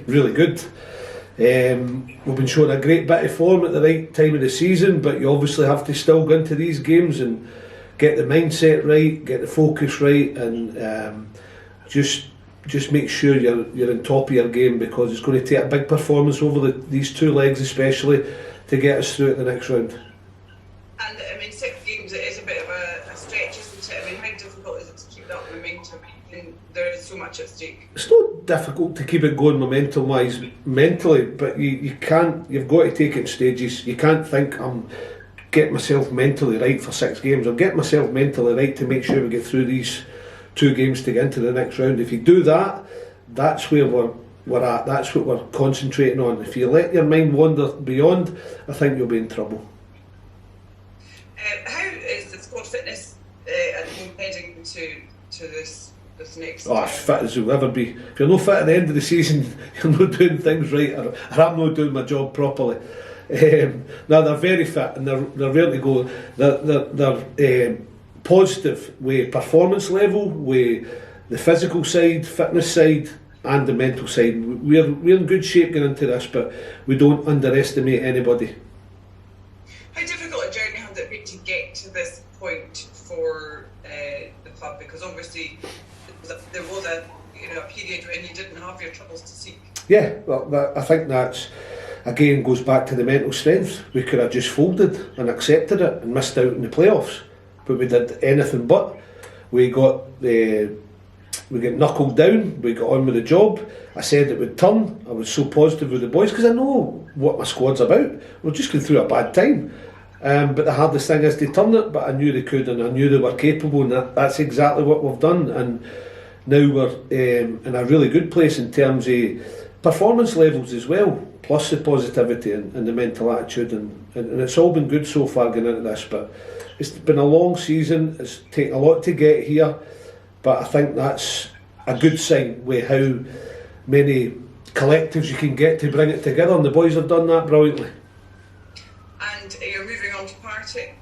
really good. We've been showing a great bit of form at the right time of the season, but you obviously have to still go into these games and get the mindset right, get the focus right, and just make sure you're on top of your game, because it's going to take a big performance over these 2 legs especially to get us through at the next round. And I mean, 6 games, it is a bit of a stretch, isn't it? I mean, how difficult is it to keep that momentum? There is so much at stake. It's not difficult to keep it going momentum wise mentally, but you've got to take it in stages. You can't think I'm getting myself mentally right for 6 games. I'm getting myself mentally right to make sure we get through these 2 games to get into the next round. If you do that, that's where we're at. That's what we're concentrating on. If you let your mind wander beyond, I think you'll be in trouble. How is the squad fitness at the moment heading to this next? As fit as you'll ever be. If you're not fit at the end of the season, you're not doing things right, or I'm not doing my job properly. No, they're very fit and they're ready to go. They're positive with performance level, with the physical side, fitness side, and the mental side. We're in good shape going into this, but we don't underestimate anybody. How difficult a journey has it been to get to this point for the club? Because obviously there was a period when you didn't have your troubles to seek. Yeah, well, I think that's again goes back to the mental strength. We could have just folded and accepted it and missed out in the playoffs, but we did anything but. We got knuckled down. We got on with the job. I said it would turn. I was so positive with the boys because I know what my squad's about. We're just going through a bad time. But the hardest thing is to turn it, but I knew they could and I knew they were capable, and that's exactly what we've done. And now we're in a really good place in terms of performance levels as well, plus the positivity and the mental attitude, and it's all been good so far going into this. But it's been a long season, it's taken a lot to get here, but I think that's a good sign with how many collectives you can get to bring it together, and the boys have done that brilliantly. And you're moving on to Partick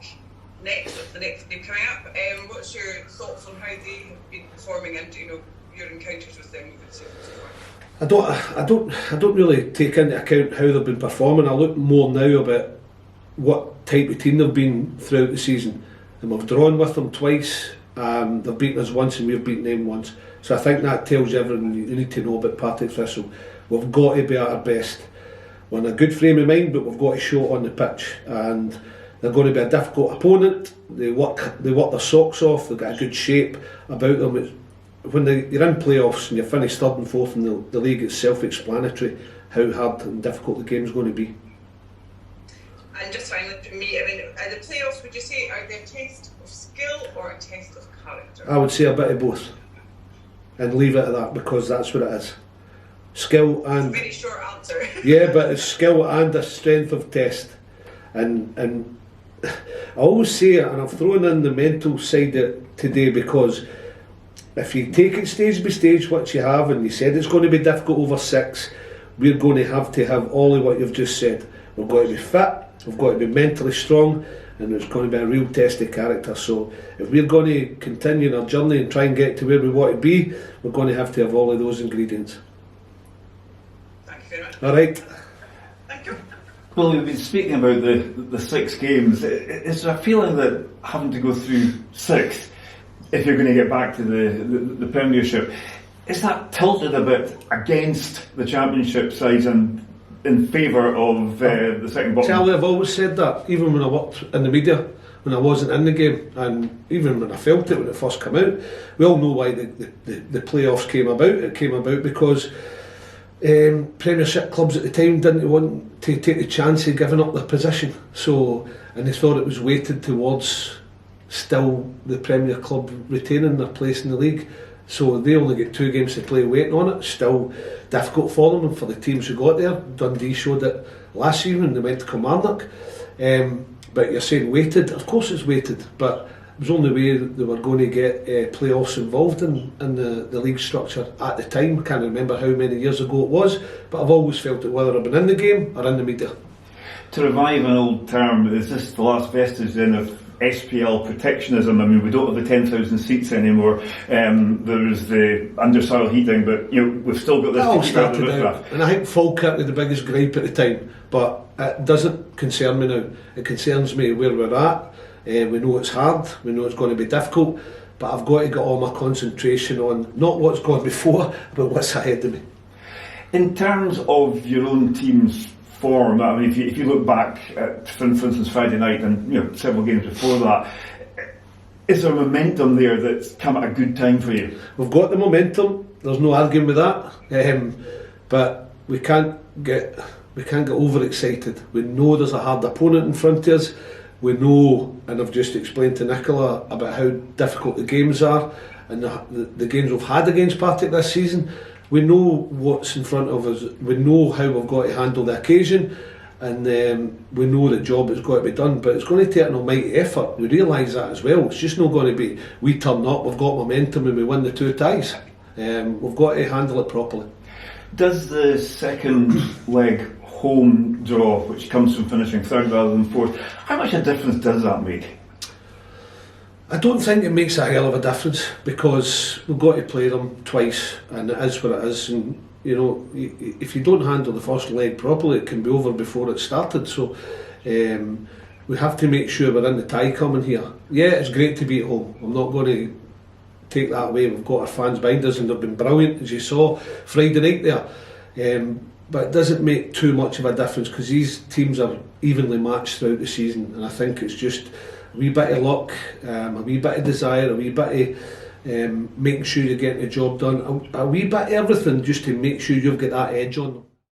next, the next game coming up. What's your thoughts on how they have been performing and your encounters with them over the season so far? I don't really take into account how they've been performing. I look more now about what type of team they've been throughout the season, and we've drawn with them twice. They've beaten us once and we've beaten them once. So I think that tells you everything you need to know about Partick Thistle. We've got to be at our best. We're in a good frame of mind, but we've got to show it on the pitch, and they're going to be a difficult opponent. They work their socks off. They've got a good shape about them. When you're in playoffs and you're finished 3rd and 4th in the league, it's self-explanatory how hard and difficult the game's going to be. And just finally, for me, I mean, the playoffs, would you say, are they a test of skill or a test of character? I would say a bit of both, and leave it at that, because that's what it is. Skill and... It's a very short answer. Yeah, but it's skill and a strength of test. And I always say it, and I've thrown in the mental side of it today, because if you take it stage by stage what you have, and you said it's going to be difficult over 6, we're going to have all of what you've just said. We've got to be fit, we've got to be mentally strong, and it's going to be a real test of character. So if we're going to continue our journey and try and get to where we want to be, we're going to have all of those ingredients. Thank you very much. All right. Thank you. Well, we've been speaking about the 6 games. Is there a feeling that having to go through 6, if you're going to get back to the Premiership, is that tilted a bit against the Championship sides and in favour of the second bottom? Charlie, I've always said that, even when I worked in the media, when I wasn't in the game, and even when I felt it when it first came out. We all know why the playoffs came about. It came about because Premiership clubs at the time didn't want to take the chance of giving up their position, and they thought it was weighted towards still the Premier club retaining their place in the league. So they only get 2 games to play waiting on it. Still difficult for them and for the teams who got there. Dundee showed it last year when they went to Kilmarnock. But you're saying weighted, of course it's weighted, but it was the only way they were going to get playoffs involved in the league structure at the time. I can't remember how many years ago it was, but I've always felt that whether I've been in the game or in the media. To revive an old term, is this the last vestige then of SPL protectionism. I mean, we don't have the 10,000 seats anymore. There's the under-soil heating, but we've still got this. That all to keep out of the started out, riffraff. and I think Falkirk was the biggest gripe at the time, but it doesn't concern me now. It concerns me where we're at. We know it's hard, we know it's going to be difficult, but I've got to get all my concentration on not what's gone before, but what's ahead of me. In terms of your own team's form, I mean, if you look back at, for instance, Friday night and several games before that, is there momentum there that's come at a good time for you? We've got the momentum. There's no arguing with that, but we can't get overexcited. We know there's a hard opponent in front of us. We know, and I've just explained to Nicola about how difficult the games are, and the games we've had against Partick this season. We know what's in front of us. We know how we've got to handle the occasion, and we know the job has got to be done. But it's going to take an almighty effort. We realise that as well. It's just not going to be we turn up, we've got momentum, and we win the 2 ties. We've got to handle it properly. Does the second leg home draw, which comes from finishing third rather than fourth, how much a difference does that make? I don't think it makes a hell of a difference, because we've got to play them twice, and it is what it is. And if you don't handle the first leg properly, it can be over before it started. So we have to make sure we're in the tie coming here. Yeah, it's great to be at home. I'm not going to take that away. We've got our fans behind us, and they've been brilliant, as you saw Friday night there. But it doesn't make too much of a difference, because these teams are evenly matched throughout the season, and I think it's just a wee bit of luck, a wee bit of desire, a wee bit of making sure you're getting the job done, a wee bit of everything, just to make sure you've got that edge on them.